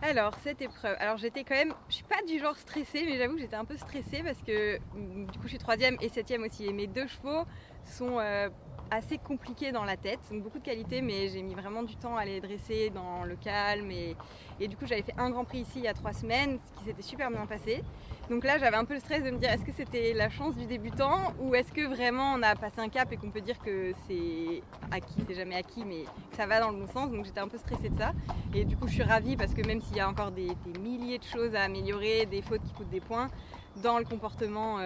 Alors, cette épreuve, alors j'étais quand même, je suis pas du genre stressée, mais j'avoue que j'étais un peu stressée parce que du coup je suis troisième et septième aussi. Et mes deux chevaux sont assez compliqués dans la tête, donc beaucoup de qualité, mais j'ai mis vraiment du temps à les dresser dans le calme. Et du coup j'avais fait un Grand Prix ici il y a 3 semaines, ce qui s'était super bien passé. Donc là j'avais un peu le stress de me dire est-ce que c'était la chance du débutant ou est-ce que vraiment on a passé un cap et qu'on peut dire que c'est acquis, c'est jamais acquis, mais que ça va dans le bon sens. Donc j'étais un peu stressée de ça. Et du coup je suis ravie parce que même s'il y a encore des milliers de choses à améliorer, des fautes qui coûtent des points, dans le comportement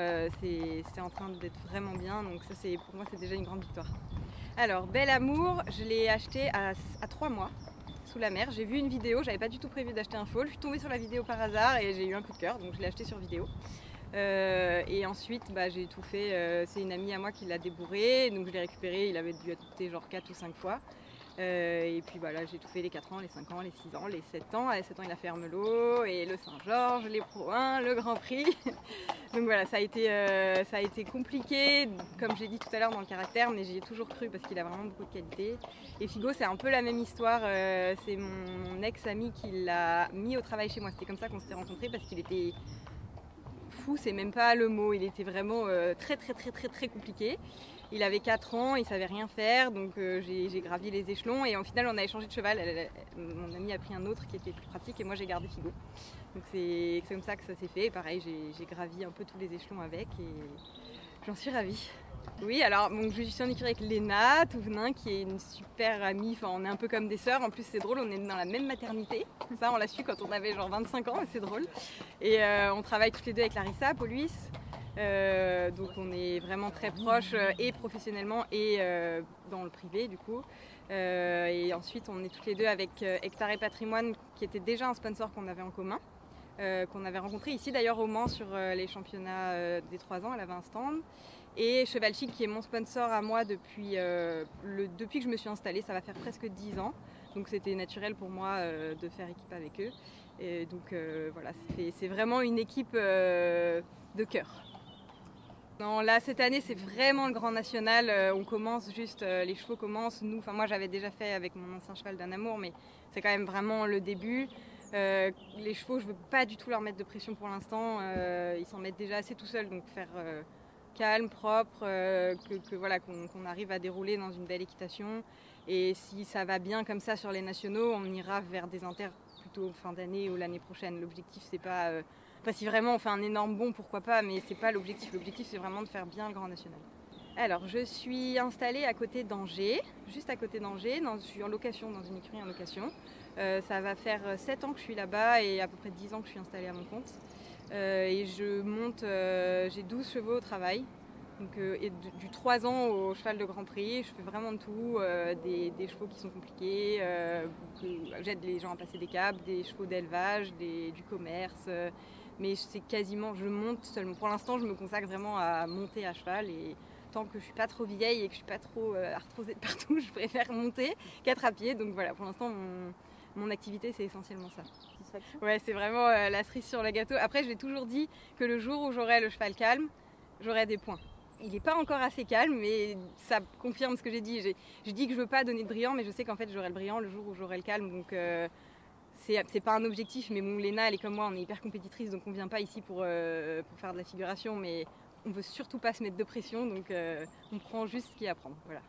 c'est en train d'être vraiment bien. Donc ça pour moi c'est déjà une grande victoire. Alors Bel Amour, je l'ai acheté à 3 mois sous la mer. J'ai vu une vidéo, j'avais pas du tout prévu d'acheter un foal. Je suis tombée sur la vidéo par hasard et j'ai eu un coup de cœur, donc je l'ai acheté sur vidéo. Et ensuite j'ai tout fait, c'est une amie à moi qui l'a débourré, donc je l'ai récupéré, il avait dû être coûté genre 4 ou 5 fois. Et puis là j'ai tout fait, les 4 ans, les 5 ans, les 6 ans, les 7 ans. À 7 ans il a fait Ermelot et le Saint-Georges, les Pro 1, le Grand Prix. Donc voilà, ça a été compliqué, comme j'ai dit tout à l'heure dans le caractère, mais j'y ai toujours cru parce qu'il a vraiment beaucoup de qualité. Et Figo c'est un peu la même histoire, c'est mon ex-ami qui l'a mis au travail chez moi. C'était comme ça qu'on s'était rencontrés parce qu'il était fou, c'est même pas le mot, il était vraiment très compliqué. Il avait 4 ans, il savait rien faire, donc j'ai gravi les échelons et au final on a échangé de cheval. Mon ami a pris un autre qui était plus pratique et moi j'ai gardé Figo. Donc c'est comme ça que ça s'est fait. Et pareil, j'ai gravi un peu tous les échelons avec et j'en suis ravie. Oui, alors donc, je suis en écurie avec Léna Touvenin qui est une super amie, enfin on est un peu comme des sœurs, en plus c'est drôle, on est dans la même maternité, ça on l'a su quand on avait genre 25 ans, c'est drôle. Et on travaille toutes les deux avec Larissa, Pauluis, donc on est vraiment très proches et professionnellement et dans le privé du coup. Et ensuite on est toutes les deux avec Hectare et Patrimoine qui était déjà un sponsor qu'on avait en commun. Qu'on avait rencontré ici d'ailleurs au Mans sur les championnats des 3 ans, elle avait un stand. Et Cheval Chic qui est mon sponsor à moi depuis que je me suis installée, ça va faire presque 10 ans. Donc c'était naturel pour moi de faire équipe avec eux. Et donc voilà, c'est vraiment une équipe de cœur. Non, là cette année c'est vraiment le Grand National, on commence juste, les chevaux commencent, moi j'avais déjà fait avec mon ancien cheval d'un amour, mais c'est quand même vraiment le début. Les chevaux je veux pas du tout leur mettre de pression pour l'instant, ils s'en mettent déjà assez tout seuls, donc faire calme, propre, qu'on arrive à dérouler dans une belle équitation. Et si ça va bien comme ça sur les nationaux, on ira vers des inters plutôt fin d'année ou l'année prochaine. L'objectif c'est pas... si vraiment on fait un énorme bond, pourquoi pas, mais c'est pas l'objectif. L'objectif c'est vraiment de faire bien le Grand National. Alors je suis installée à côté d'Angers, juste à côté d'Angers, je suis en location dans une écurie en location. Ça va faire 7 ans que je suis là-bas et à peu près 10 ans que je suis installée à mon compte. Et je monte, j'ai 12 chevaux au travail. Donc, et du 3 ans au cheval de Grand Prix, je fais vraiment de tout, des chevaux qui sont compliqués, j'aide les gens à passer des caps, des chevaux d'élevage, du commerce, mais c'est quasiment, je monte seulement. Pour l'instant, je me consacre vraiment à monter à cheval et tant que je suis pas trop vieille et que je suis pas trop arthrosée de partout, je préfère monter qu'être à pied. Donc voilà, pour l'instant, mon activité, c'est essentiellement ça. Ouais, c'est vraiment la cerise sur le gâteau. Après, je l'ai toujours dit que le jour où j'aurai le cheval calme, j'aurai des points. Il n'est pas encore assez calme, mais ça confirme ce que j'ai dit. Je dis que je veux pas donner de brillant, mais je sais qu'en fait j'aurai le brillant le jour où j'aurai le calme. Donc c'est pas un objectif, mais bon, Léna, elle est comme moi, on est hyper compétitrice, donc on vient pas ici pour faire de la figuration, mais on veut surtout pas se mettre de pression, donc on prend juste ce qu'il y a à prendre. Voilà.